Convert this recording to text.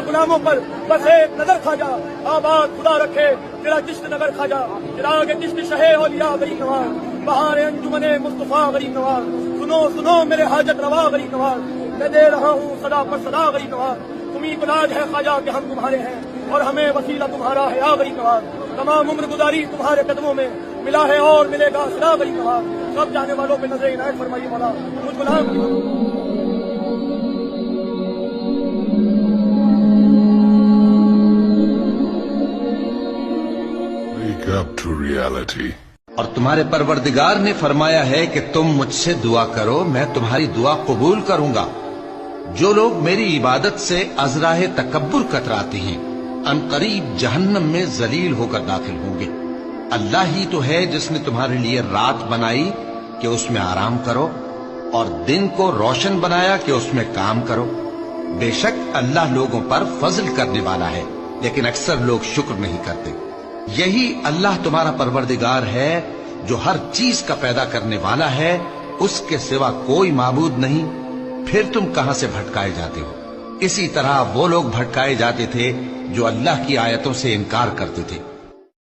غلاموں پر بس ایک نظر خواجہ آباد خدا رکھے تیرا چشت نگر خواجہ چراغ چشت شہ اولیاء غریب نواز بہار انجمن مصطفیٰ غریب نواز سنو سنو میرے حاجت روا غریب نواز میں دے رہا ہوں صدا پر صدا غریب نواز تمہیں گناج ہے خواجہ کہ ہم تمہارے ہیں اور ہمیں وسیلہ تمہارا ہے یا غریب نواز تمام عمر گزاری تمہارے قدموں میں ملا ہے اور ملے گا صدا غریب نواز سب جانے والوں پہ نظر عنایت فرمائیے مولا مجھ غلام کی up to reality. اور تمہارے پروردگار نے فرمایا ہے کہ تم مجھ سے دعا کرو میں تمہاری دعا قبول کروں گا جو لوگ میری عبادت سے ازراہ تکبر کتراتے ہیں ان قریب جہنم میں ذلیل ہو کر داخل ہوں گے اللہ ہی تو ہے جس نے تمہارے لیے رات بنائی کہ اس میں آرام کرو اور دن کو روشن بنایا کہ اس میں کام کرو بے شک اللہ لوگوں پر فضل کرنے والا ہے لیکن اکثر لوگ شکر نہیں کرتے یہی اللہ تمہارا پروردگار ہے جو ہر چیز کا پیدا کرنے والا ہے اس کے سوا کوئی معبود نہیں پھر تم کہاں سے بھٹکائے جاتے ہو اسی طرح وہ لوگ بھٹکائے جاتے تھے جو اللہ کی آیتوں سے انکار کرتے تھے